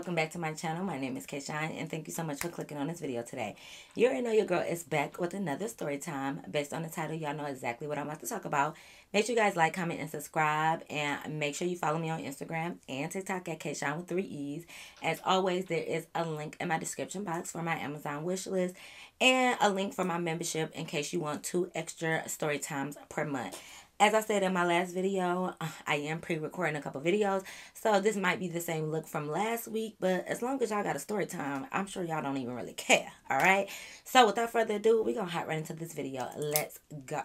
welcome back to my channel. My name is Kayshawn, and thank you so much for clicking on this video today. You already know your girl is back with another story time. Based on the title, y'all know exactly what I'm about to talk about. Make sure you guys like, comment, and subscribe, and make sure you follow me on Instagram and TikTok at Kayshawn with 3 E's. As always, there is a link in my description box for my Amazon wish list and a link for my membership in case you want 2 extra story times per month. As I said in my last video, I am pre-recording a couple videos, so this might be the same look from last week, but as long as y'all got a story time, I'm sure y'all don't even really care, alright? So without further ado, we're going to hop right into this video. Let's go.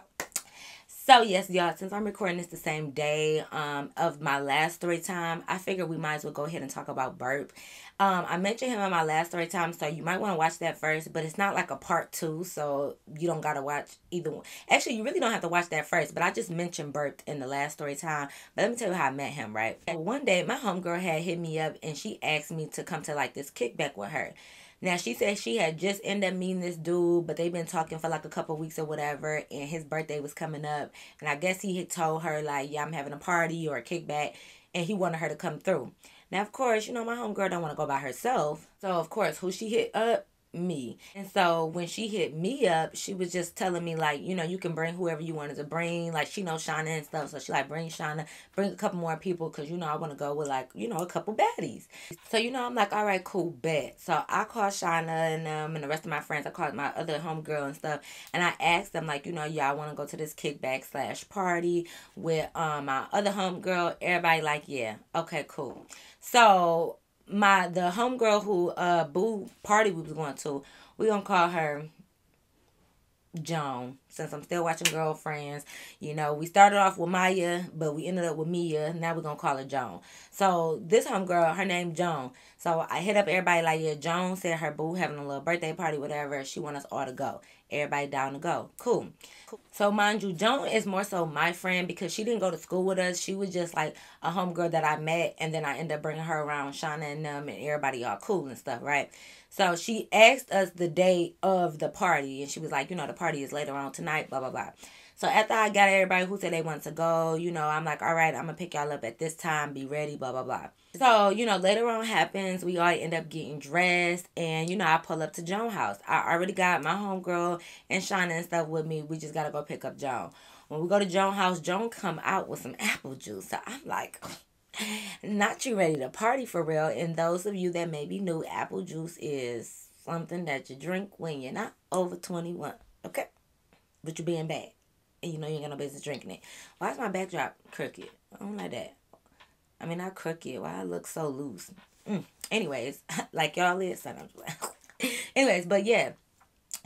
So yes, y'all, since I'm recording this the same day of my last story time, I figured we might as well go ahead and talk about Burp. I mentioned him in my last story time, so you might want to watch that first, but it's not like a part 2, so you don't got to watch either one. Actually, you really don't have to watch that first, but I just mentioned Burp in the last story time. But let me tell you how I met him, right? One day, my homegirl had hit me up, and she asked me to come to like this kickback with her. Now, she said she had just ended up meeting this dude, but they've been talking for like a couple weeks or whatever, and his birthday was coming up. And I guess he had told her, like, yeah, I'm having a party or a kickback, and he wanted her to come through. Now, of course, you know, my homegirl don't want to go by herself. So, of course, who she hit up? Me. And so when she hit me up, she was just telling me, like, you know, you can bring whoever you wanted to bring. Like, she knows Shauna and stuff, so she like, bring Shauna, bring a couple more people, because, you know, I want to go with, like, you know, a couple baddies. So, you know, I'm like, all right, cool, bet. So I called Shauna and the rest of my friends. I called my other homegirl and stuff, and I asked them, like, you know, yeah, I want to go to this kickback / party with my other homegirl. Everybody like, yeah, okay, cool. So the homegirl who boo party we was going to, we gonna call her Joan, since I'm still watching Girlfriends. You know, we started off with Maya, but we ended up with Mia. Now we're gonna call her Joan. So this homegirl, her name Joan. So I hit up everybody like, yeah, Joan said her boo having a little birthday party, whatever. She want us all to go. Everybody down to go. Cool. So mind you, Joan is more so my friend because she didn't go to school with us. She was just like a homegirl that I met, and then I ended up bringing her around Shauna and them and everybody all cool and stuff, right? So she asked us the date of the party, and she was like, you know, the party is later on tonight, blah, blah, blah. So after I got everybody who said they wanted to go, you know, I'm like, all right, I'm going to pick y'all up at this time, be ready, blah, blah, blah. So, you know, later on happens, we all end up getting dressed, and, you know, I pull up to Joan's house. I already got my homegirl and Shauna and stuff with me. We just got to go pick up Joan. When we go to Joan's house, Joan come out with some apple juice. So I'm like, not you ready to party for real. And those of you that may be new, apple juice is something that you drink when you're not over 21. Okay? But you're being bad. And you know you ain't got no business drinking it. Why is my backdrop crooked? I don't like that. I mean, not crooked. Why I look so loose? Anyways, like y'all listen. Anyways, but yeah.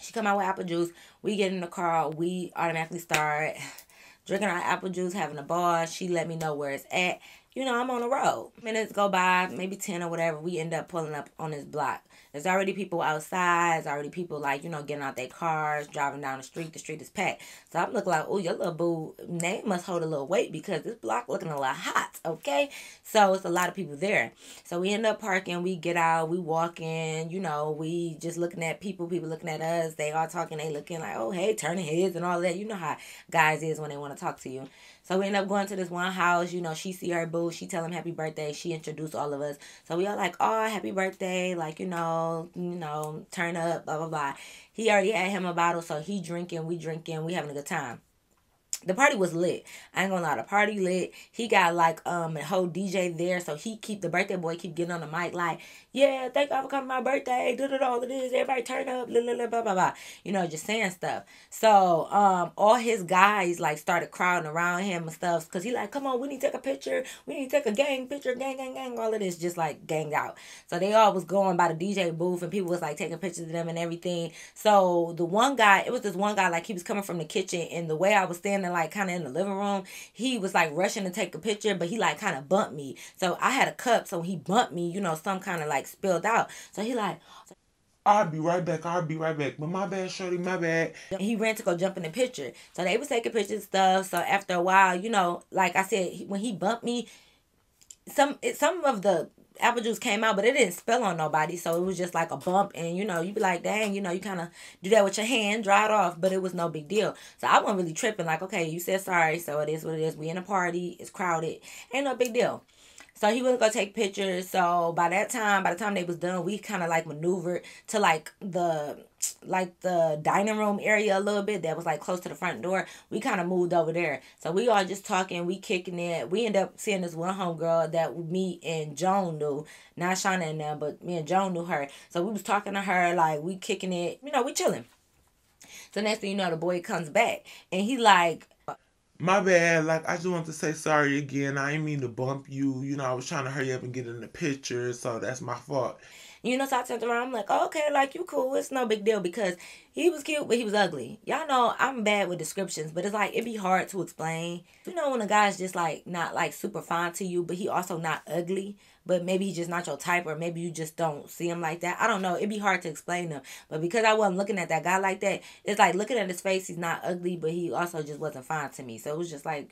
She come out with apple juice. We get in the car. We automatically start drinking our apple juice, having a ball. She let me know where it's at. You know, I'm on the road. Minutes go by, maybe 10 or whatever. We end up pulling up on this block. There's already people outside. There's already people, like, you know, getting out their cars, driving down the street. The street is packed. So I'm looking like, oh, your little boo name must hold a little weight because this block looking a little hot, okay? So it's a lot of people there. So we end up parking. We get out. We walk in. You know, we just looking at people. People looking at us. They all talking. They looking like, oh, hey, turning heads and all that. You know how guys is when they want to talk to you. So we end up going to this one house. You know, she see her boo. She tell him happy birthday. She introduced all of us. So we all like, oh, happy birthday. Like, you know, turn up, blah, blah, blah. He already had him a bottle. So he drinking, we having a good time. The party was lit. I ain't gonna lie, the party lit. He got like a whole DJ there, so the birthday boy keep getting on the mic like, yeah, thank God for coming to my birthday, all of this, everybody turn up, blah, blah, blah, blah, blah. You know, just saying stuff. So all his guys like started crowding around him and stuff, because he like, come on, we need to take a picture, we need to take a gang picture, gang, all of this just like ganged out. So they all was going by the DJ booth, and people was like taking pictures of them and everything. So the one guy, it was this one guy, like he was coming from the kitchen, and the way I was standing like kind of in the living room, he was like rushing to take a picture, but he like kind of bumped me. So I had a cup, so he bumped me, you know, some kind of like spilled out. So he like, I'll be right back. But my bad, shorty, my bad. He ran to go jump in the picture. So they was taking pictures and stuff. So after a while, you know, like I said, when he bumped me, some of the apple juice came out, but it didn't spill on nobody. So it was just like a bump, and you know, you be like, dang, you know, you kind of do that with your hand, dry it off, but it was no big deal. So I wasn't really tripping, like, okay, you said sorry, so it is what it is. We in a party, it's crowded, ain't no big deal. So he wasn't gonna take pictures. So by the time they was done, we kind of like maneuvered to like the dining room area a little bit that was like close to the front door. We kind of moved over there. So we all just talking, we kicking it. We end up seeing this one homegirl that me and Joan knew, not Shauna and them, but me and Joan knew her. So we was talking to her, like we kicking it, we chilling. So next thing you know, the boy comes back and he like, My bad. Like, I just want to say sorry again. I didn't mean to bump you. I was trying to hurry up and get in the picture, so that's my fault. so I turned around. I'm like, oh, okay, like you cool. It's no big deal because he was cute, but he was ugly. Y'all know I'm bad with descriptions, but it's like it'd be hard to explain. When a guy's just like not like super fine to you, but he also not ugly, but maybe he's just not your type, or maybe you just don't see him like that. I don't know. It'd be hard to explain them, but because I wasn't looking at that guy like that, it's like looking at his face. He's not ugly, but he also just wasn't fine to me. So it was just like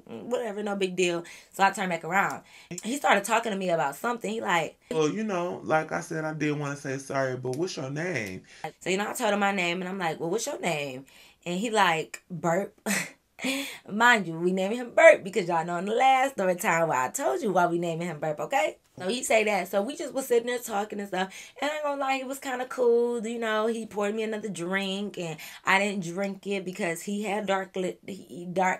whatever, no big deal. So I turned back around. He started talking to me about something. He like, Well, like I said, I did want to say sorry, but what's your name? so I told him my name, and I'm like, well, what's your name? And he like Burp. Mind you, we named him Burp because y'all know in the last story time where I told you why we naming him Burp, okay? So he say that. So we just was sitting there talking and stuff. And I ain't gonna lie, he was kind of cool. He poured me another drink, and I didn't drink it because he had dark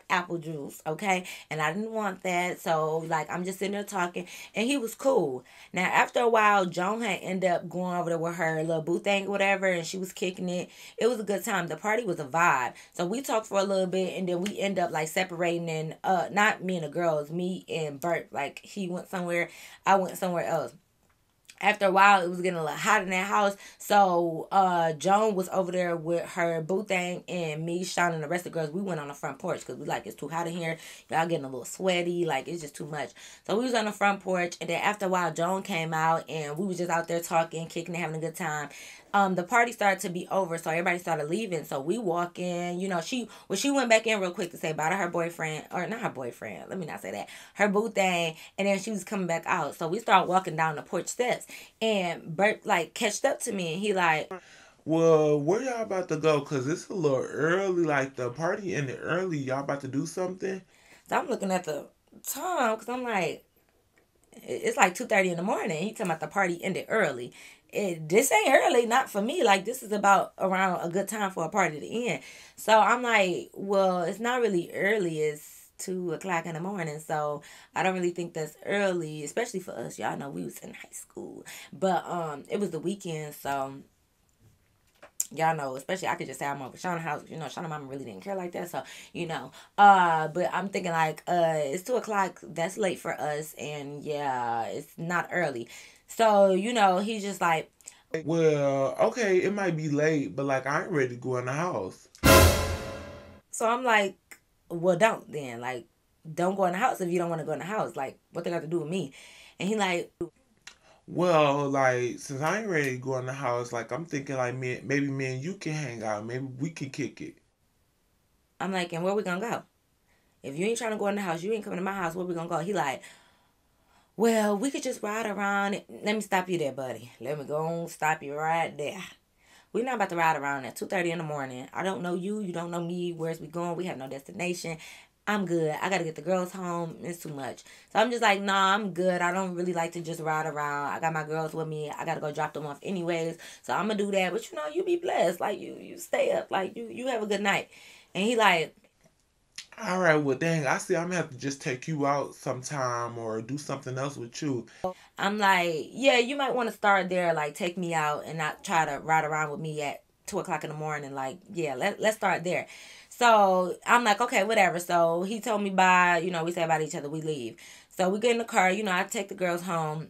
apple juice, okay? And I didn't want that. So like I'm just sitting there talking, and he was cool. Now after a while, Joan had ended up going over there with her little boo thing or whatever, and she was kicking it. It was a good time. The party was a vibe. So we talked for a little bit, and then we end up like separating, and not me and the girls, me and Bert. Like he went somewhere, I went somewhere else. After a while, it was getting a little hot in that house. So Joan was over there with her boo thing, and me, Sean, and the rest of the girls, we went on the front porch because we like, it's too hot in here. Y'all getting a little sweaty. Like, it's just too much. So we was on the front porch, and then after a while, Joan came out, and we was just out there talking, kicking, and having a good time. The party started to be over, so everybody started leaving. So we walk in, she went back in real quick to say bye to her boyfriend, or not her boyfriend, let me not say that, her boo thing, and then she was coming back out. So we started walking down the porch steps, and Bert like catched up to me, and he like, Well, where y'all about to go? Cause it's a little early. Like the party ended early. Y'all about to do something? so I'm looking at the time because I'm like, it's like 2:30 in the morning. He talking about the party ended early. This ain't early, not for me. Like this is about around a good time for a party to end. So I'm like, well, it's not really early. It's 2 o'clock in the morning. So I don't really think that's early, especially for us. Y'all know we was in high school, but it was the weekend, so y'all know, especially I could just say I'm over Shauna's house. Shauna mama really didn't care like that. So, but I'm thinking like, it's 2 o'clock. That's late for us. And yeah, it's not early. So, he's just like, Well, okay, it might be late, but like I ain't ready to go in the house. so I'm like, well, don't then. Like, don't go in the house if you don't want to go in the house. Like, what they got to do with me? And he like, Well, like since I ain't ready to go in the house, like I'm thinking like maybe me and you can hang out. Maybe we can kick it. I'm like, and where we gonna go? If you ain't trying to go in the house, you ain't coming to my house, where we gonna go? He like, well, we could just ride around. Let me stop you there, buddy. Let me go and stop you right there. We're not about to ride around at 2:30 in the morning. I don't know you. You don't know me. Where's we going? We have no destination. I'm good. I got to get the girls home. It's too much. So I'm just like, nah, I'm good. I don't really like to just ride around. I got my girls with me. I got to go drop them off anyways. So I'm going to do that. But you be blessed. Like you stay up. Like you have a good night. And he like, All right, well, dang, I see. I'm gonna have to just take you out sometime or do something else with you. I'm like, yeah, you might want to start there. Like take me out and not try to ride around with me at 2 o'clock in the morning. Like, yeah, let's start there. So I'm like, okay, whatever. So he told me bye. We say bye to each other. We leave. So we get in the car. I take the girls home.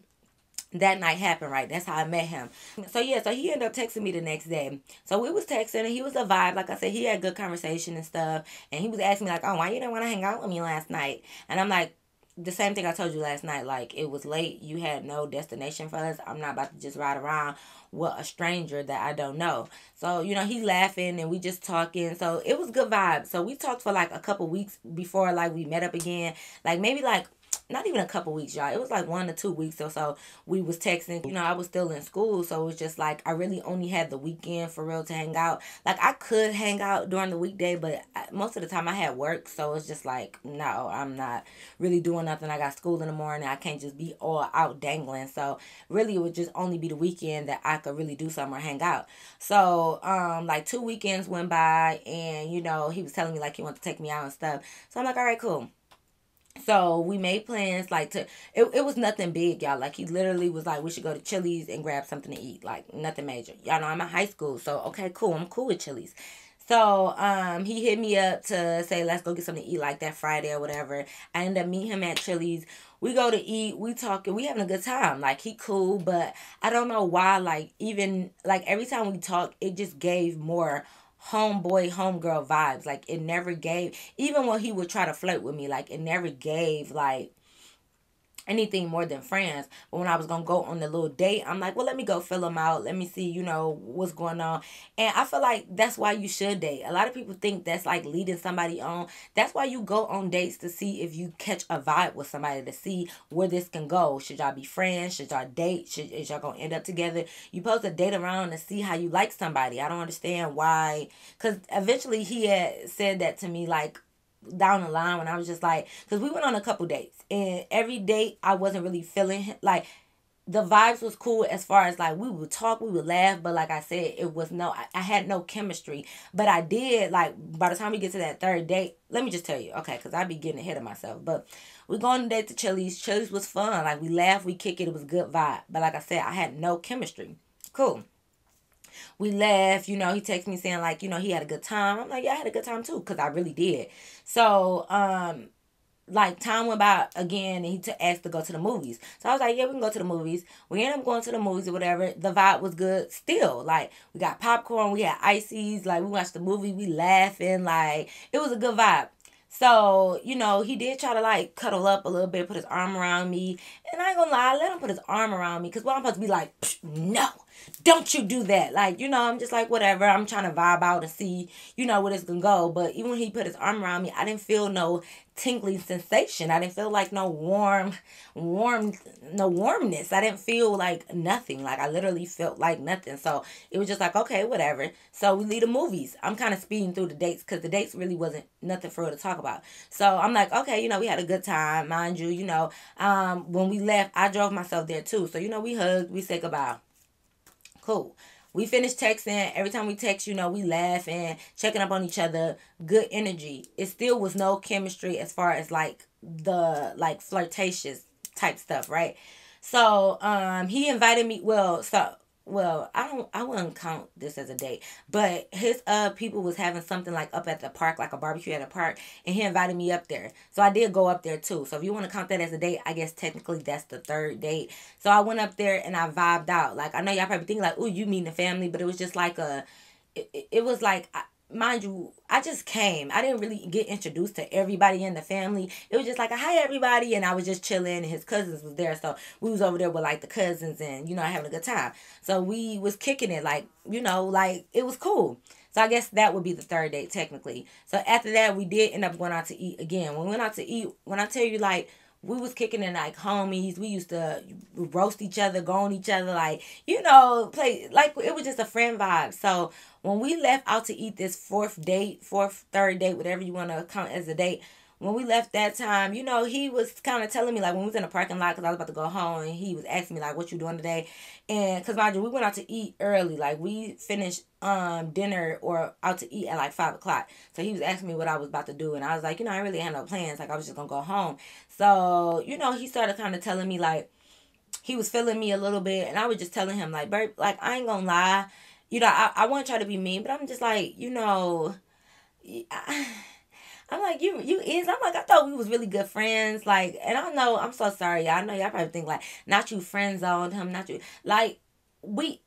That night happened, right? That's how I met him. So yeah, so he ended up texting me the next day. So we was texting, and he was a vibe. Like I said, he had good conversation and stuff. And he was asking me like, oh, why you didn't want to hang out with me last night? And I'm like, the same thing I told you last night. Like, it was late. You had no destination for us. I'm not about to just ride around with a stranger that I don't know. So, he laughing and we just talking. So it was good vibe. So we talked for like a couple weeks before like we met up again. Like maybe like not even a couple weeks, y'all. It was like 1 to 2 weeks or so. We was texting. I was still in school, so it was just like I really only had the weekend for real to hang out. Like I could hang out during the weekday, but most of the time I had work, so it's just like no, I'm not really doing nothing. I got school in the morning. I can't just be all out dangling. So really, it would just only be the weekend that I could really do something or hang out. So like 2 weekends went by, and he was telling me like he wanted to take me out and stuff. So I'm like, all right, cool. So we made plans like it was nothing big, y'all. Like he literally was like, we should go to Chili's and grab something to eat. Like nothing major. Y'all know I'm in high school, so okay, cool. I'm cool with Chili's. So he hit me up to say let's go get something to eat like that Friday or whatever. I ended up meeting him at Chili's. We go to eat, we talking, we having a good time. Like he cool, but I don't know why, like even like every time we talk, it just gave more homeboy homegirl vibes. Like it never gave, even when he would try to flirt with me, like it never gave like anything more than friends. But when I was gonna go on the little date, I'm like, well, let me go fill them out. Let me see, what's going on. And I feel like that's why you should date. A lot of people think that's like leading somebody on. That's why you go on dates, to see if you catch a vibe with somebody, to see where this can go. Should y'all be friends? Should y'all date? Is y'all gonna end up together? You supposed to date around and see how you like somebody. I don't understand why. Because eventually he had said that to me, like down the line, when I was just like, because we went on a couple dates, and every date I wasn't really feeling like the vibes was cool, as far as like we would talk, we would laugh, but like I said, it was I had no chemistry. But I did, like, by the time we get to that third date, let me just tell you, okay, because I be getting ahead of myself, but we going on a date to Chili's was fun. Like we laughed, we kick it was a good vibe, but like I said, I had no chemistry. Cool. We laughed. He texted me saying like, he had a good time. I'm like, yeah, I had a good time too, because I really did. So like time went by again, and he asked to go to the movies. So I was like, yeah, we can go to the movies. We ended up going to the movies or whatever. The vibe was good still. Like we got popcorn, we had ices, like we watched the movie, we laughing, like it was a good vibe. So, he did try to like cuddle up a little bit, put his arm around me. And I ain't gonna lie, I let him put his arm around me. Because what I'm supposed to be like, no, don't you do that. Like, I'm just like, whatever. I'm trying to vibe out and see, where this can go. But even when he put his arm around me, I didn't feel no tingling sensation. I didn't feel like no no warmness. I didn't feel like nothing. Like I literally felt like nothing. So it was just like, okay, whatever. So we leave the movies. I'm kind of speeding through the dates, because the dates really wasn't nothing for her to talk about. So I'm like, okay, we had a good time, mind you. When we left, I drove myself there too. So we hugged, we said goodbye. Cool. We finished texting. Every time we text, we laugh and checking up on each other. Good energy. It still was no chemistry as far as like the like flirtatious type stuff, right? So he invited me. Well, I wouldn't count this as a date, but his people was having something like up at the park, like a barbecue at a park, and he invited me up there. So I did go up there too. So if you want to count that as a date, I guess technically that's the third date. So I went up there and I vibed out. Like I know y'all probably think like, oh, you mean the family, but it was just like it was like, mind you, I just came. I didn't really get introduced to everybody in the family. It was just like a hi everybody, and I was just chilling, and his cousins was there, so we was over there with like the cousins, and having a good time. So we was kicking it, like like it was cool. So I guess that would be the third date technically. So after that, we did end up going out to eat again. When we went out to eat, when I tell you like, we was kicking it like homies. We used to roast each other, go on each other, like, play, like it was just a friend vibe. So when we left out to eat this third date, whatever you want to count as a date, when we left that time, he was kind of telling me, like, when we was in the parking lot, because I was about to go home, and he was asking me, like, what you doing today? And, because, mind you, we went out to eat early. Like, we finished dinner or out to eat at, like, 5 o'clock. So, he was asking me what I was about to do, and I was like, I really had no plans. Like, I was just going to go home. So, he started kind of telling me, like, he was feeling me a little bit, and I was just telling him, like, Bert, like, I ain't gonna lie. I want to try to be mean, but I'm just like, I'm like, you is. I'm like, I thought we was really good friends. Like, and I know, I'm so sorry, y'all. I know y'all probably think like, not you friend zoned him, not you. Like, we,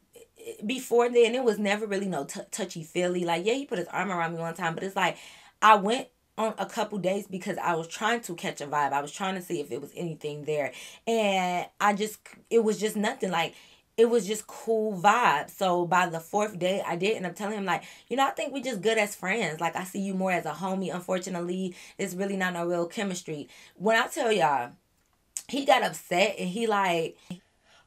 before then, it was never really no touchy feely. Like, yeah, he put his arm around me one time, but it's like, I went on a couple days because I was trying to catch a vibe. I was trying to see if it was anything there. And it was just nothing. Like, it was just cool vibes. So by the fourth day, I did end up telling him, like, I think we just good as friends. Like, I see you more as a homie. Unfortunately, it's really not no real chemistry. When I tell y'all, he got upset and he like,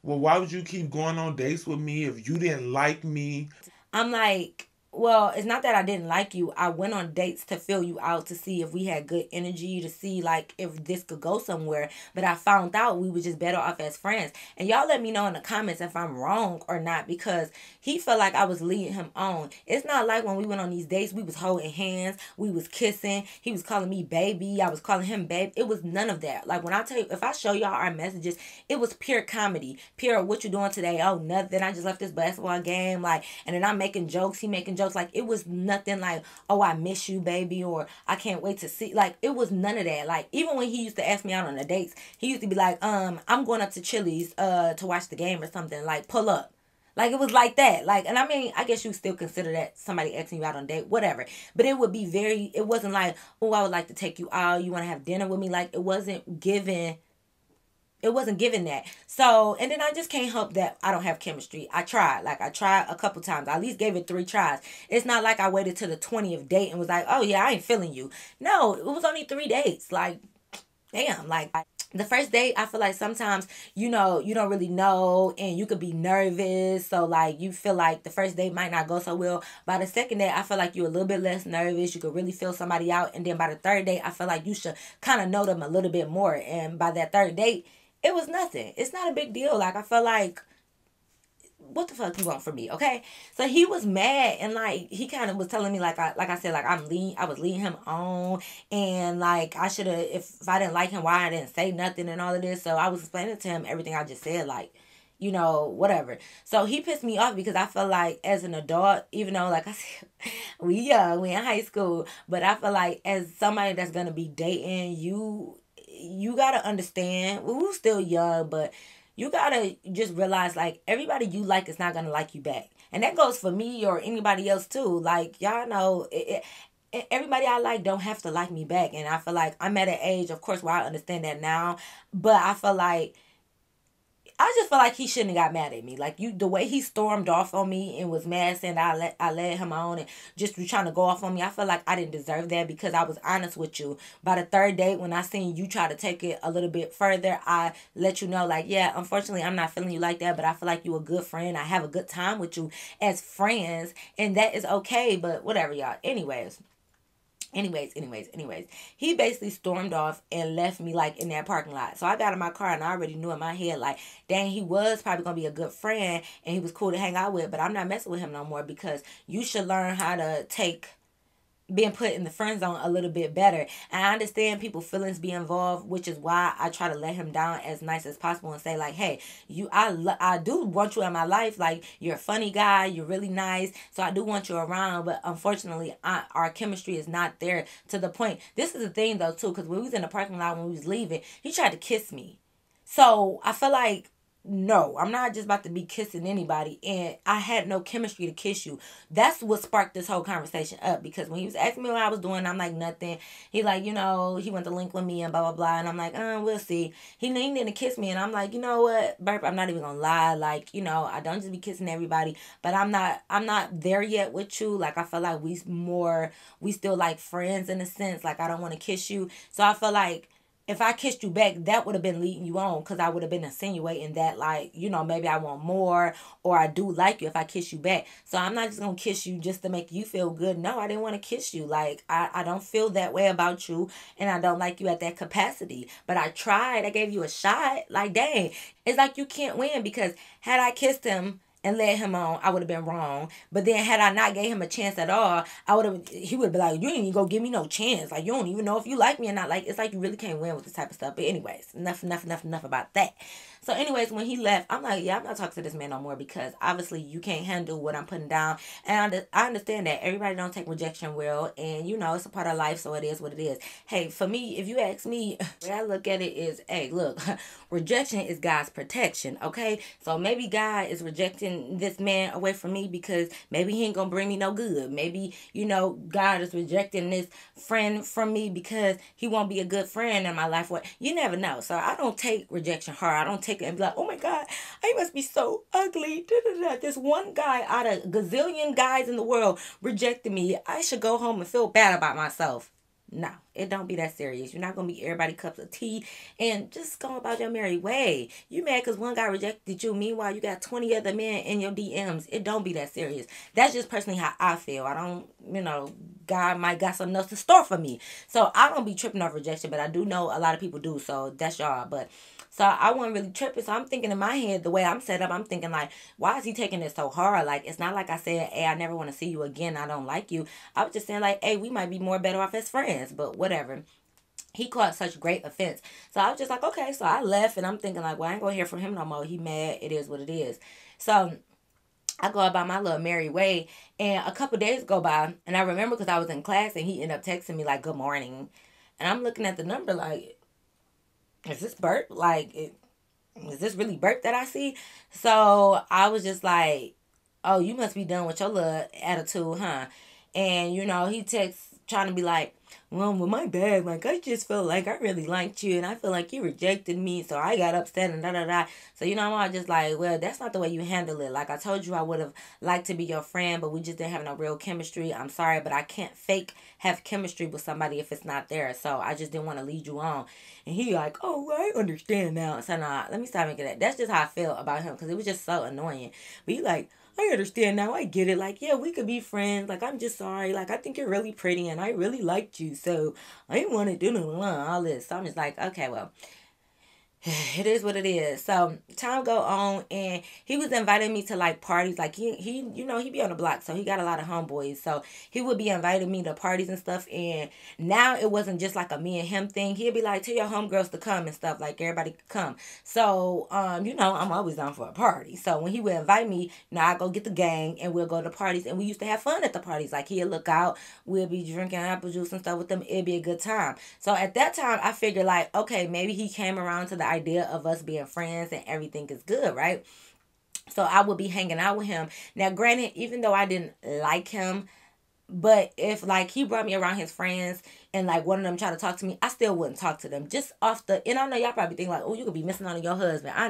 Well, why would you keep going on dates with me if you didn't like me? I'm like, well, it's not that I didn't like you. I went on dates to fill you out to see if we had good energy, to see like if this could go somewhere. But I found out we were just better off as friends. And y'all let me know in the comments if I'm wrong or not, because he felt like I was leading him on. It's not like when we went on these dates, we was holding hands, we was kissing, he was calling me baby, I was calling him babe. It was none of that. Like when I tell you, if I show y'all our messages, it was pure comedy. Pure, what you doing today? Oh, nothing. I just left this basketball game. Like, and then I'm making jokes. He making jokes. Like, it was nothing like, oh, I miss you, baby, or I can't wait to see. Like, it was none of that. Like, even when he used to ask me out on the dates, he used to be like, I'm going up to Chili's to watch the game or something. Like, pull up. Like, it was like that. Like, and I mean, I guess you still consider that somebody asking you out on a date, whatever. But it would be very, it wasn't like, oh, I would like to take you out. You want to have dinner with me? Like, it wasn't given that. So, and then I just can't help that I don't have chemistry. I tried. Like, I tried a couple times. I at least gave it 3 tries. It's not like I waited to the 20th date and was like, oh, yeah, I ain't feeling you. No, it was only 3 dates. Like, damn. Like, the first date, I feel like sometimes, you don't really know and you could be nervous. So, like, you feel like the first date might not go so well. By the second date, I feel like you're a little bit less nervous. You could really feel somebody out. And then by the third date, I feel like you should kind of know them a little bit more. And by that third date, it was nothing. It's not a big deal. Like, I felt like, what the fuck you want from me, okay? So he was mad and like he kind of was telling me like I said, like I was leading him on, and like I should have, if I didn't like him, why I didn't say nothing and all of this. So I was explaining to him everything I just said, like, whatever. So he pissed me off because I feel like as an adult, even though like I said, we young, we in high school, but I feel like as somebody that's gonna be dating you gotta understand, well, we're still young, but you gotta just realize like everybody you like is not gonna like you back. And that goes for me or anybody else too. Like, y'all know everybody I like don't have to like me back. And I feel like I'm at an age, of course, where I understand that now. But I just feel like he shouldn't have got mad at me. Like, the way he stormed off on me and was mad saying that I led him on and just was trying to go off on me. I feel like I didn't deserve that because I was honest with you. By the third date, when I seen you try to take it a little bit further, I let you know, like, yeah, unfortunately, I'm not feeling you like that, but I feel like you a good friend. I have a good time with you as friends, and that is okay. But whatever, y'all. Anyways, he basically stormed off and left me like in that parking lot. So I got in my car and I already knew in my head, like, dang, he was probably gonna be a good friend and he was cool to hang out with, but I'm not messing with him no more because you should learn how to take being put in the friend zone a little bit better. And I understand people feelings be involved, which is why I try to let him down as nice as possible and say like, hey, I do want you in my life. Like, you're a funny guy, you're really nice, so I do want you around. But unfortunately, our chemistry is not there to the point. This is the thing though too, because when we was in the parking lot when we was leaving, he tried to kiss me. So I feel like, no, I'm not just about to be kissing anybody. And I had no chemistry to kiss you. That's what sparked this whole conversation up. Because when he was asking me what I was doing, I'm like, nothing. He like, he went to link with me and blah, blah, blah. And I'm like, we'll see. He leaned in to kiss me. And I'm like, you know what, Burp, I'm not even going to lie. Like, I don't just be kissing everybody. But I'm not there yet with you. Like, I feel like we still like friends in a sense. Like, I don't want to kiss you. So I feel like, if I kissed you back, that would have been leading you on because I would have been insinuating that, like, maybe I want more or I do like you if I kiss you back. So I'm not just going to kiss you just to make you feel good. No, I didn't want to kiss you. Like, I don't feel that way about you and I don't like you at that capacity. But I tried. I gave you a shot. Like, dang. It's like you can't win because had I kissed him and led him on, I would have been wrong. But then had I not gave him a chance at all, he would have been like, you didn't even go give me no chance. Like, you don't even know if you like me or not. Like, it's like you really can't win with this type of stuff. But anyways, enough about that. So anyways, when he left, I'm like, yeah, I'm not talking to this man no more because obviously you can't handle what I'm putting down. And I understand that everybody don't take rejection well. And, it's a part of life, so it is what it is. Hey, for me, if you ask me, the way I look at it is, hey, look, rejection is God's protection, okay? So maybe God is rejecting this man away from me because maybe he ain't gonna bring me no good. Maybe, God is rejecting this friend from me because he won't be a good friend in my life. What, you never know. So I don't take rejection hard. I don't take it and be like, oh my God, I must be so ugly. This one guy out of gazillion guys in the world rejected me. I should go home and feel bad about myself. No, it don't be that serious. You're not gonna be everybody cups of tea and just go about your merry way. You mad because one guy rejected you. Meanwhile, you got 20 other men in your DMs. It don't be that serious. That's just personally how I feel. I don't, God might got something else in store for me. So I don't be tripping off rejection, but I do know a lot of people do. So that's y'all. But so I wasn't really tripping. So I'm thinking in my head, the way I'm set up, I'm thinking like, why is he taking it so hard? Like, it's not like I said, hey, I never want to see you again. I don't like you. I was just saying like, hey, we might be more better off as friends, but whatever. He caught such great offense. So I was just like, okay. So I left and I'm thinking like, well, I ain't gonna hear from him no more. He mad. It is what it is. So I go about my little merry way, and a couple days go by, and I remember because I was in class, and he ended up texting me like, "Good morning," and I'm looking at the number like, "Is this Bert? Like, is this really Bert that I see?" So I was just like, "Oh, you must be done with your little attitude, huh?" And he texts trying to be like, well, my bad. Like, I just felt like I really liked you, and I feel like you rejected me, so I got upset and da da da. So I was just like, well, that's not the way you handle it. Like I told you, I would have liked to be your friend, but we just didn't have no real chemistry. I'm sorry, but I can't fake have chemistry with somebody if it's not there. So I just didn't want to lead you on. And he like, oh, I understand now. So nah, let me stop making that. That's just how I feel about him because it was just so annoying. But he like, I understand now. I get it. Like, yeah, we could be friends. Like, I'm just sorry. Like, I think you're really pretty and I really liked you. So I didn't want to do all this. So I'm just like, okay, well, it is what it is. So time go on, and he was inviting me to like parties. Like he be on the block, so he got a lot of homeboys. So he would be inviting me to parties and stuff. And now it wasn't just like a me and him thing. He'd be like, tell your homegirls to come and stuff. Like everybody could come. So I'm always down for a party. So when he would invite me, I go get the gang and we'll go to parties, and we used to have fun at the parties. Like he'd look out, we'll be drinking apple juice and stuff with them. It'd be a good time. So at that time, I figured like, okay, maybe he came around to the idea of us being friends and everything is good, right? So I would be hanging out with him. Now, granted, even though I didn't like him, but if like he brought me around his friends and like one of them tried to talk to me, I still wouldn't talk to them. Just off the, and I know y'all probably think like, oh, you could be missing out on your husband. I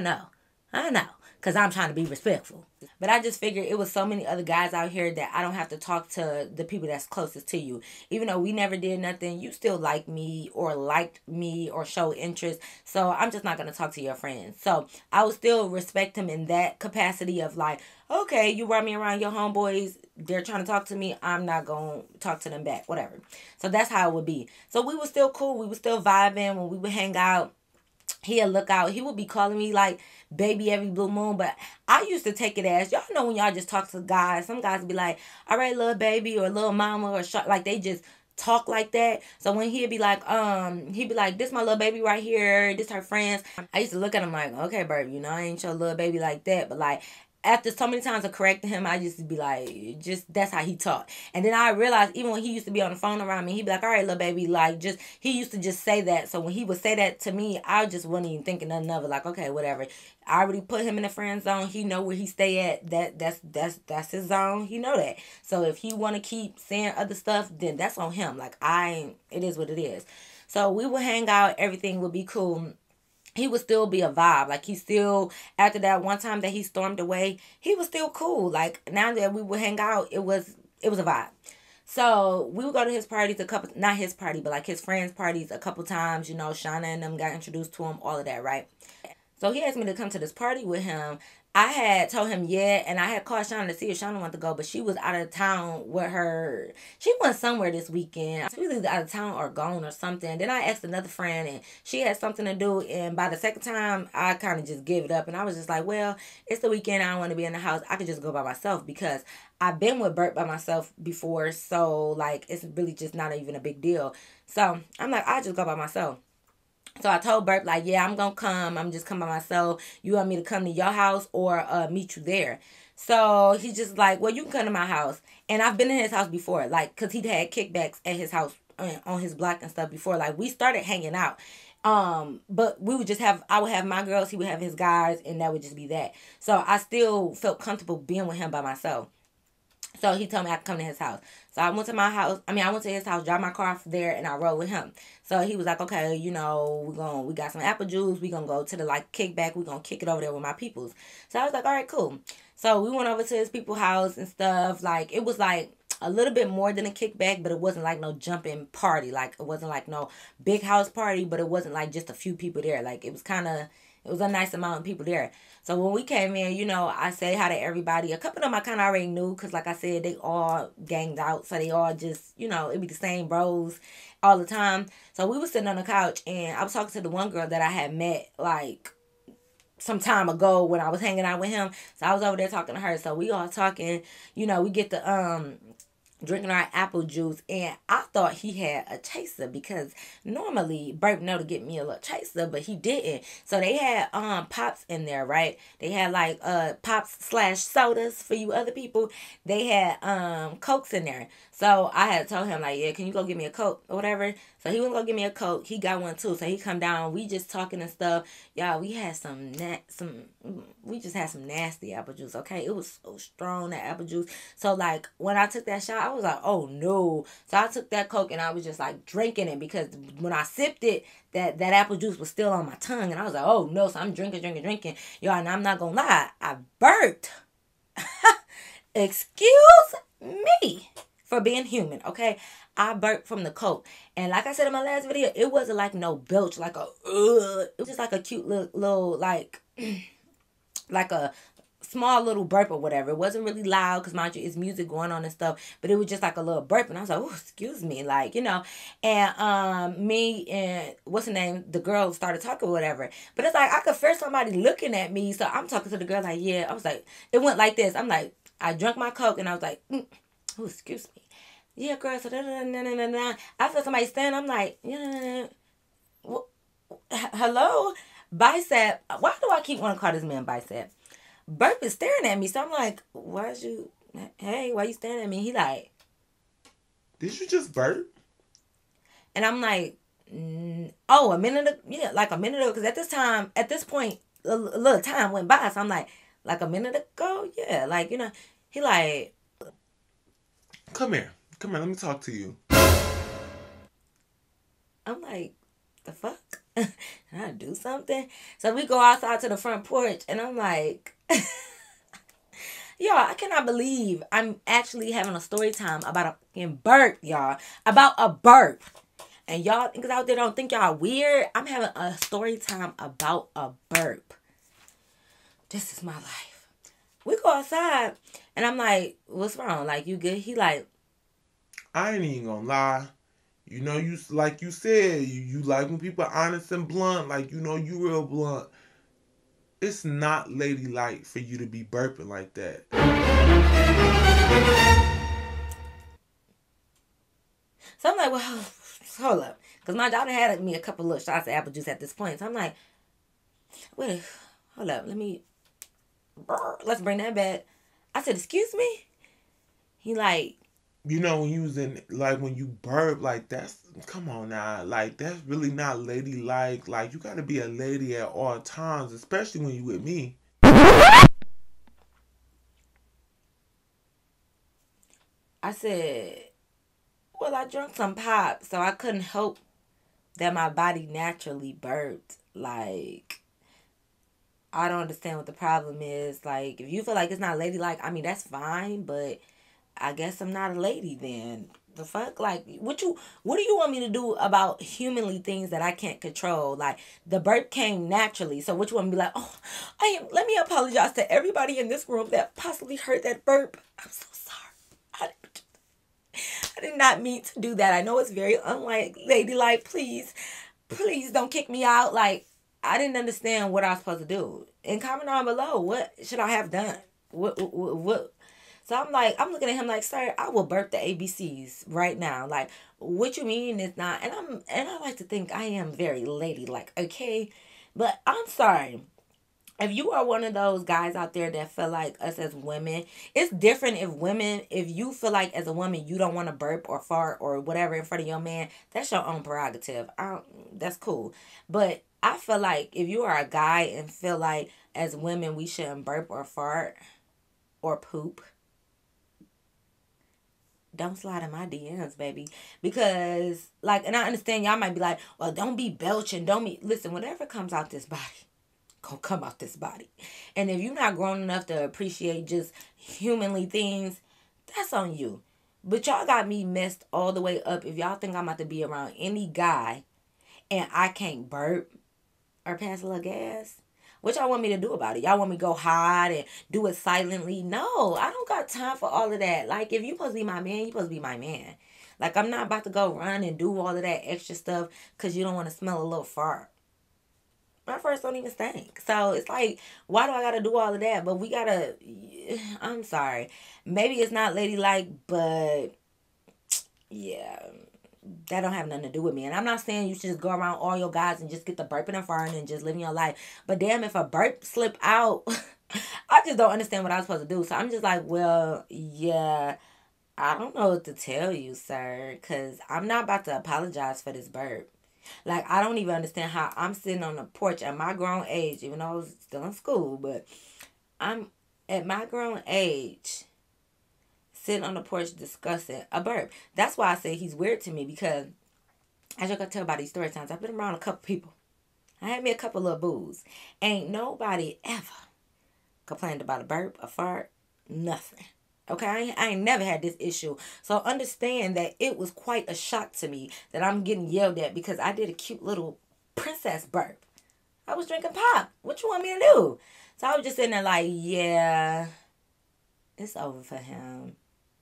know, because I'm trying to be respectful. But I just figured it was so many other guys out here that I don't have to talk to the people that's closest to you. Even though we never did nothing, you still like me or liked me or show interest. So I'm just not going to talk to your friends. So I would still respect him in that capacity of like, okay, you brought me around your homeboys. They're trying to talk to me. I'm not going to talk to them back. Whatever. So that's how it would be. So we were still cool. We were still vibing when we would hang out. He'll look out. He would be calling me like baby every blue moon. But I used to take it as, y'all know when y'all just talk to guys, some guys be like, all right, little baby or little mama or like they just talk like that. So when he'd be like, this my little baby right here, this her friends. I used to look at him like, okay, baby, I ain't your little baby like that. But like after so many times of correcting him, I used to be like, just that's how he talked. And then I realized even when he used to be on the phone around me, he'd be like, all right, little baby, like just he used to just say that. So when he would say that to me, I just wasn't even thinking nothing of it. Like, okay, whatever. I already put him in the friend zone. He know where he stay at. That's his zone. He know that. So if he wanna keep saying other stuff, then that's on him. Like it is what it is. So we would hang out, everything would be cool. He would still be a vibe. Like he still, after that one time that he stormed away, he was still cool. Like now that we would hang out, it was a vibe. So we would go to his parties a couple, not his party, but like his friends' parties a couple times. Shauna and them got introduced to him, all of that, right? So he asked me to come to this party with him. I had told him yeah, and I had called Shauna to see if Shauna wanted to go, but she was out of town with her. She went somewhere this weekend. She was either out of town or gone or something. Then I asked another friend, and she had something to do. And by the second time, I kind of just gave it up, and I was just like, well, it's the weekend. I don't want to be in the house. I could just go by myself because I've been with Bert by myself before, so like it's really just not even a big deal. So I'm like, I just go by myself. So I told Bert, like, yeah, I'm going to come. I'm just coming by myself. You want me to come to your house or meet you there? So he's just like, well, you can come to my house. And I've been in his house before, like, because he'd had kickbacks at his house on his block and stuff before. Like, we started hanging out. But we would just I would have my girls, he would have his guys, and that would just be that. So I still felt comfortable being with him by myself. So he told me I could come to his house. So I went to my house. I went to his house, dropped my car off there, and I rode with him. So he was like, okay, we got some apple juice. We gonna go to the like kickback. We gonna kick it over there with my peoples. So I was like, all right, cool. So we went over to his people's house and stuff. Like it was like a little bit more than a kickback, but it wasn't like no jumping party. Like it wasn't like no big house party, but it wasn't like just a few people there. Like it was kind of, it was a nice amount of people there. So when we came in, you know, I say hi to everybody. A couple of them I kind of already knew because, like I said, they all ganged out. So they all just, you know, it'd be the same bros all the time. So we was sitting on the couch and I was talking to the one girl that I had met like some time ago when I was hanging out with him. So I was over there talking to her. So we all talking, you know, we get the drinking our apple juice, and I thought he had a chaser because normally Bert know to get me a little chaser, but he didn't. So they had pops in there, right? They had like pops slash sodas for you other people. They had cokes in there. So I had told him like, yeah, can you go get me a coke or whatever? So he went to go get me a coke. He got one too. So he come down. We just talking and stuff. Y'all, we had we just had some nasty apple juice. Okay, it was so strong, that apple juice. So like when I took that shot, I was like, oh no. So I took that coke and I was just like drinking it because when I sipped it, that apple juice was still on my tongue, and I was like, oh no. So I'm drinking. Y'all, and I'm not gonna lie, I burped. Excuse me for being human, okay? I burped from the coke. And like I said in my last video, it wasn't like no belch, like a it was just like a cute little like like a small little burp or whatever. It wasn't really loud because mind you, it's music going on and stuff, but it was just like a little burp, and I was like, oh, excuse me, like, you know. And me and what's her name, the girl started talking or whatever, but it's like I could feel somebody looking at me, so I'm talking to the girl like, yeah. I was like, it went like this. I'm like, I drank my coke and I was like, oh, excuse me. Yeah, girl, so I feel somebody standing. I'm like, yeah, hello? Bicep. Why do I keep wanting to call this man Bicep? Burp is staring at me. So I'm like, why you staring at me? He like, did you just burp? and I'm like, oh, a minute ago. Yeah, like a minute ago. Because at this point, a little time went by. So I'm like a minute ago? Yeah, like, you know. He like, come here, let me talk to you. I'm like, the fuck? Can I do something? So we go outside to the front porch, and I'm like, y'all, I cannot believe I'm actually having a story time about a fucking burp, y'all. About a burp. And y'all niggas out there don't think y'all weird. I'm having a story time about a burp. This is my life. We go outside, and I'm like, what's wrong? Like, you good? He like, I ain't even gonna lie. You know, you like you said, you like when people are honest and blunt. Like, you know, you real blunt. It's not ladylike for you to be burping like that. So I'm like, well, hold up. Because my daughter had me a couple of shots of apple juice at this point. So I'm like, wait, hold up. Let's bring that back. I said, excuse me? He like, you know, when you was in, like, when you burp, like, that's, come on now, like, that's really not ladylike. Like, you gotta be a lady at all times, especially when you with me. I said, well, I drank some pop, so I couldn't help that my body naturally burped. Like, I don't understand what the problem is. Like, if you feel like it's not ladylike, I mean, that's fine, but I guess I'm not a lady then. The fuck? Like, what do you want me to do about humanly things that I can't control? Like, the burp came naturally. So what you want me to be like, oh, let me apologize to everybody in this room that possibly heard that burp. I'm so sorry. I did not mean to do that. I know it's very unlike ladylike. Please don't kick me out. Like, I didn't understand what I was supposed to do. And comment down below, what should I have done? What? So I'm looking at him like, sir, I will burp the ABCs right now. Like, what you mean it's not? And I like to think I am very ladylike, okay? But I'm sorry. If you are one of those guys out there that feel like us as women, it's different if you feel like as a woman you don't want to burp or fart or whatever in front of your man, that's your own prerogative. That's cool. But I feel like if you are a guy and feel like as women we shouldn't burp or fart or poop, don't slide in my DMs, baby. Because, like, and I understand y'all might be like, well, don't be belching, listen, whatever comes out this body, gonna come out this body. And if you're not grown enough to appreciate just humanly things, that's on you. But y'all got me messed all the way up if y'all think I'm about to be around any guy and I can't burp or pass a little gas. What y'all want me to do about it? Y'all want me to go hide and do it silently? No, I don't got time for all of that. Like, if you supposed to be my man, you supposed to be my man. Like, I'm not about to go run and do all of that extra stuff because you don't want to smell a little fart. My first don't even stink. So it's like, why do I gotta do all of that? But we gotta, I'm sorry. Maybe it's not ladylike, but yeah, that don't have nothing to do with me. And I'm not saying you should just go around all your guys and just get the burping and farting and just living your life. But damn, if a burp slip out, I just don't understand what I'm supposed to do. So I'm just like, well, yeah, I don't know what to tell you, sir, because I'm not about to apologize for this burp. Like, I don't even understand how I'm sitting on the porch at my grown age, even though I was still in school, but I'm at my grown age sitting on the porch discussing a burp. That's why I say he's weird to me because, as you can tell by these story times, I've been around a couple people. I had me a couple of boos. Ain't nobody ever complained about a burp, a fart, nothing. Okay, I ain't never had this issue. So understand that it was quite a shock to me that I'm getting yelled at because I did a cute little princess burp. I was drinking pop. What you want me to do? So I was just sitting there like, yeah, it's over for him.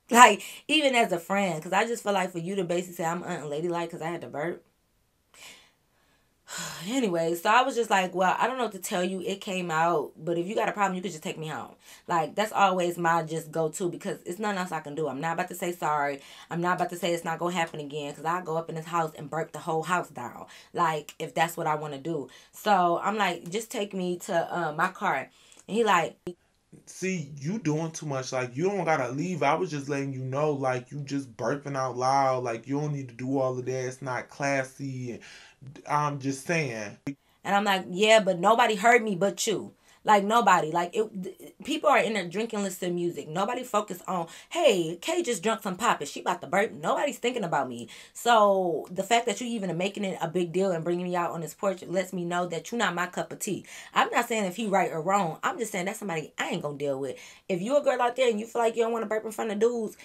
Like, even as a friend, because I just feel like for you to basically say I'm unladylike because I had to burp. Anyway, so I was just like, well, I don't know what to tell you. It came out, but if you got a problem, you could just take me home. Like, that's always my just go-to because it's nothing else I can do. I'm not about to say sorry. I'm not about to say it's not going to happen again because I go up in this house and burp the whole house down. Like, if that's what I want to do. So I'm like, just take me to my car. And he like, See, you doing too much. Like, you don't gotta leave. I was just letting you know, like, you just burping out loud. Like, you don't need to do all of that. It's not classy. And I'm just saying. and I'm like, yeah, but nobody heard me but you. Like nobody. Like it. People are in there drinking, listening to music. Nobody focused on, hey, Kay just drunk some pop. Is she about to burp? Nobody's thinking about me. So the fact that you even are making it a big deal and bringing me out on this porch lets me know that you're not my cup of tea. I'm not saying if he right or wrong. I'm just saying that's somebody I ain't gonna deal with. If you a girl out there and you feel like you don't want to burp in front of dudes,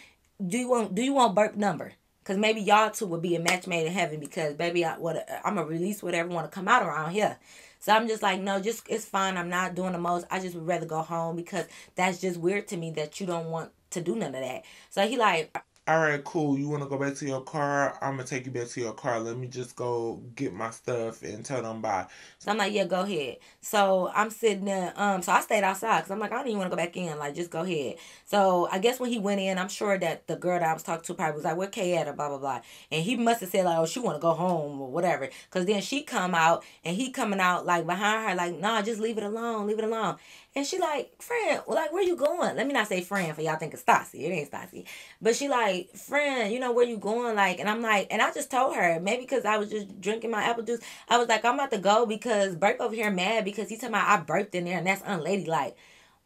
do you want burp number? Cause maybe y'all two would be a match made in heaven. Because baby, I'm gonna release whatever want to come out around here. So I'm just like, no, just it's fine. I'm not doing the most. I just would rather go home because that's just weird to me that you don't want to do none of that. So he like, All right, cool. You want to go back to your car? I'm gonna take you back to your car. Let me just go get my stuff and tell them bye. so I'm like, yeah, go ahead. So I'm sitting there. So I stayed outside because I'm like, I don't even want to go back in. Like, just go ahead. So I guess when he went in, I'm sure that the girl that I was talking to probably was like, where Kay at or blah blah blah. And he must have said like, oh, she want to go home or whatever. Cause then she come out and he coming out like behind her like, nah, just leave it alone, leave it alone. And she like, friend, well, like, where you going? Let me not say friend for y'all think it's Stassi. It ain't Stassi. But she like, friend, where you going? Like, and I'm like, and I just told her, maybe because I was just drinking my apple juice. I was like, I'm about to go because Burke over here mad because he talking about I burped in there and that's unladylike.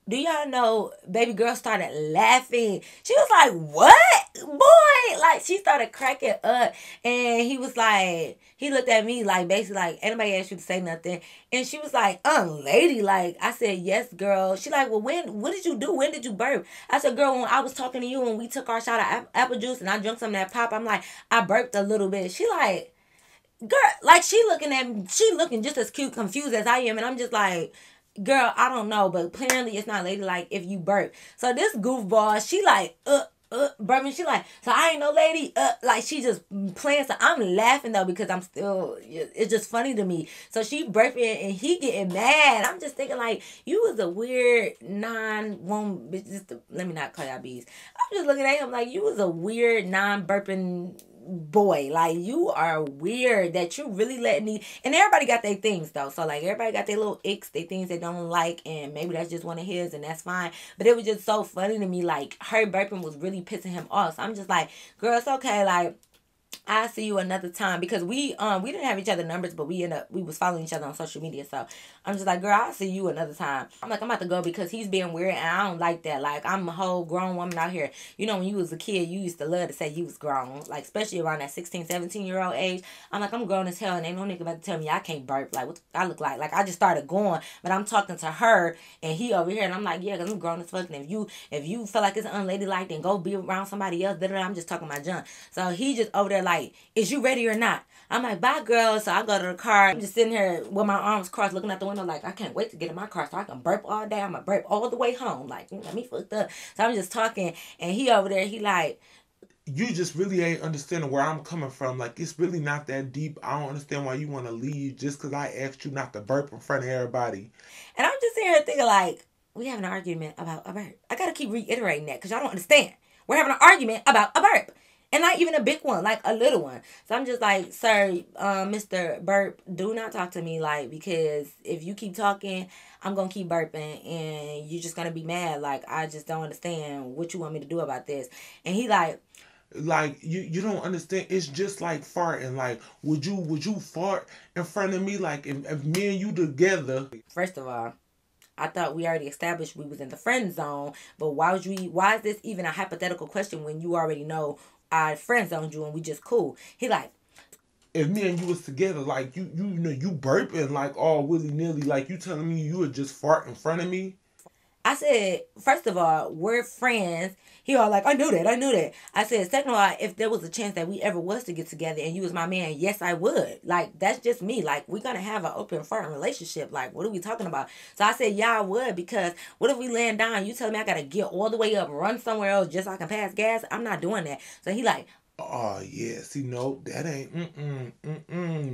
Do y'all know baby girl started laughing? She was like, what? Boy! Like, she started cracking up. And he was like, he looked at me like, basically like, anybody asked you to say nothing? And she was like, unladylike. I said, yes, girl. She like, well, what did you do? When did you burp? I said, girl, when I was talking to you and we took our shot of apple juice and I drank some of that pop, I'm like, I burped a little bit. She like, girl, like she looking just as cute, confused as I am. And I'm just like, girl, I don't know, but apparently it's not ladylike if you burp. So this goofball, she like, burping. She like, so I ain't no lady, like she just playing. So I'm laughing though because I'm still, it's just funny to me. So she burping and he getting mad. I'm just thinking like, you was a weird non-one bitch. Let me not call y'all bees. I'm just looking at him like you was a weird non-burping boy. Like, you are weird that you really letting me. And everybody got their things though, so like everybody got their little icks, their things they don't like, and maybe that's just one of his and that's fine. But it was just so funny to me, like her burping was really pissing him off. So I'm just like, girl, it's okay. Like, I see you another time, because we didn't have each other numbers, but we was following each other on social media. So I'm just like, girl, I'll see you another time. I'm like, I'm about to go because he's being weird and I don't like that. Like, I'm a whole grown woman out here. You know, when you was a kid, you used to love to say you was grown, like especially around that 16, 17-year-old age. I'm like, I'm grown as hell and ain't no nigga about to tell me I can't burp. Like, what I look like? Like, I just started going, but I'm talking to her and he over here and I'm like, yeah, because I'm grown as fuck. And if you feel like it's unladylike, then go be around somebody else. I'm just talking my junk. So he just over there like, is you ready or not? I'm like, bye, girl. So I go to the car. I'm just sitting here with my arms crossed, looking out the window, like, I can't wait to get in my car so I can burp all day. I'm going to burp all the way home. Like, you got me fucked up. So I'm just talking, and he over there, he like, You just really ain't understanding where I'm coming from. Like, it's really not that deep. I don't understand why you want to leave just because I asked you not to burp in front of everybody. and I'm just sitting here thinking, like, we having an argument about a burp. I got to keep reiterating that because y'all don't understand. We're having an argument about a burp. And not even a big one, like a little one. So I'm just like, sir, Mr. Burp, do not talk to me, like, because if you keep talking, I'm going to keep burping and you're just going to be mad. Like, I just don't understand what you want me to do about this. And he Like, you don't understand. It's just like farting. Like, would you fart in front of me? Like, if me and you together. first of all, I thought we already established we was in the friend zone, but why is this even a hypothetical question when you already know I friend zoned you and we just cool? He like, If me and you was together, like you know you burping like all willy nilly, like you telling me you would just fart in front of me. I said, first of all, we're friends. He all like, I knew that, I knew that. I said, second of all, if there was a chance that we ever was to get together and you was my man, yes, I would. Like, that's just me. Like, we're going to have an open, firm relationship. Like, what are we talking about? So I said, yeah, I would, because what if we laying down, you tell me I got to get all the way up, run somewhere else just so I can pass gas? I'm not doing that. So he like, Oh yeah, see, nope, that ain't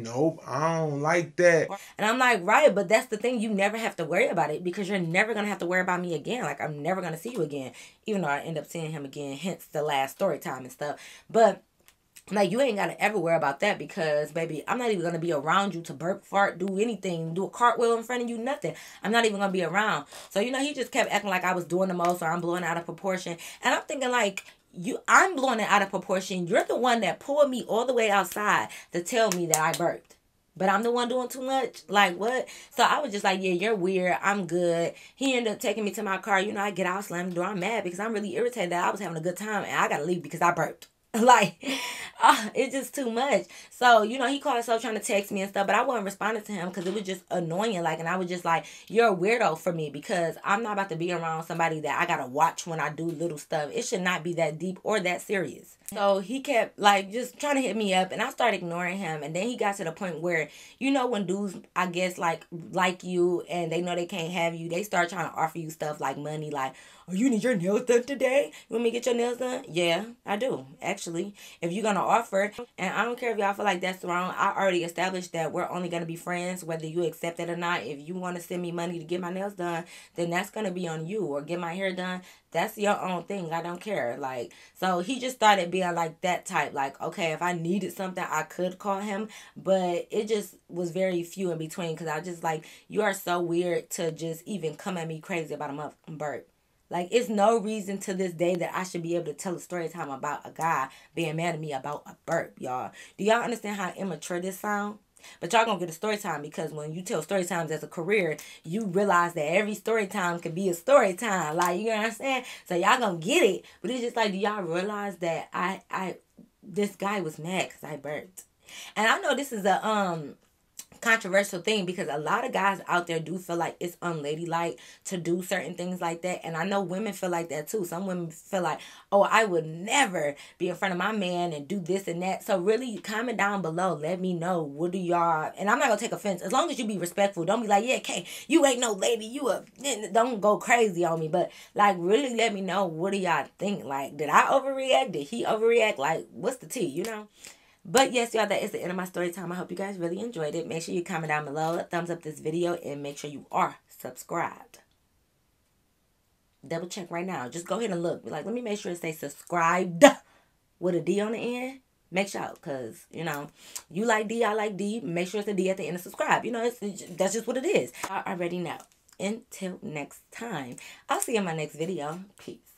nope, I don't like that. and I'm like, right, but that's the thing. You never have to worry about it because you're never going to have to worry about me again. Like, I'm never going to see you again, even though I end up seeing him again, hence the last story time and stuff. But like, you ain't gotta ever worry about that because, baby, I'm not even gonna be around you to burp, fart, do anything, do a cartwheel in front of you, nothing. I'm not even gonna be around. So, he just kept acting like I was doing the most or I'm blowing out of proportion. And I'm thinking, like, I'm blowing it out of proportion. You're the one that pulled me all the way outside to tell me that I burped. But I'm the one doing too much. Like, what? So I was just like, yeah, you're weird. I'm good. He ended up taking me to my car. I get out, slam the door. I'm mad because I'm really irritated that I was having a good time and I got to leave because I burped. Like, it's just too much. So, he called himself trying to text me and stuff, but I wasn't responding to him because it was just annoying. Like, and I was just like, you're a weirdo for me because I'm not about to be around somebody that I got to watch when I do little stuff. It should not be that deep or that serious. So he kept like just trying to hit me up and I started ignoring him. And then he got to the point where, when dudes, I guess, like you and they know they can't have you, they start trying to offer you stuff like money, like, oh, you need your nails done today? You want me to get your nails done? Yeah, I do, actually. If you're going to offer, and I don't care if y'all feel like that's wrong, I already established that we're only going to be friends, whether you accept it or not. If you want to send me money to get my nails done, then that's going to be on you. Or get my hair done, that's your own thing. I don't care. Like, so he just started being like that type. Like, okay, if I needed something, I could call him. But it just was very few in between because I just like, you are so weird to just even come at me crazy about a burp. Like, it's no reason to this day that I should be able to tell a story time about a guy being mad at me about a burp, y'all. Do y'all understand how immature this sound? But y'all gonna get a story time because when you tell story times as a career, you realize that every story time can be a story time. Like, you know what I'm saying? So y'all gonna get it. But it's just like, do y'all realize that this guy was mad because I burped? And I know this is a controversial thing because a lot of guys out there do feel like it's unladylike to do certain things like that, and I know women feel like that too. Some women feel like, oh, I would never be in front of my man and do this and that. So really comment down below, let me know, what do y'all, and I'm not gonna take offense as long as you be respectful. Don't be like, yeah, Kay, you ain't no lady, don't go crazy on me. But like, really let me know, what do y'all think? Like, did I overreact? Did he overreact? Like, what's the tea, But yes, y'all, that is the end of my story time. I hope you guys really enjoyed it. Make sure you comment down below, thumbs up this video, and make sure you are subscribed. Double check right now. Just go ahead and look. Like, let me make sure it says subscribed with a D on the end. Make sure, because, you like D, I like D. Make sure it's a D at the end of subscribe. That's just what it is. I already know. Until next time, I'll see you in my next video. Peace.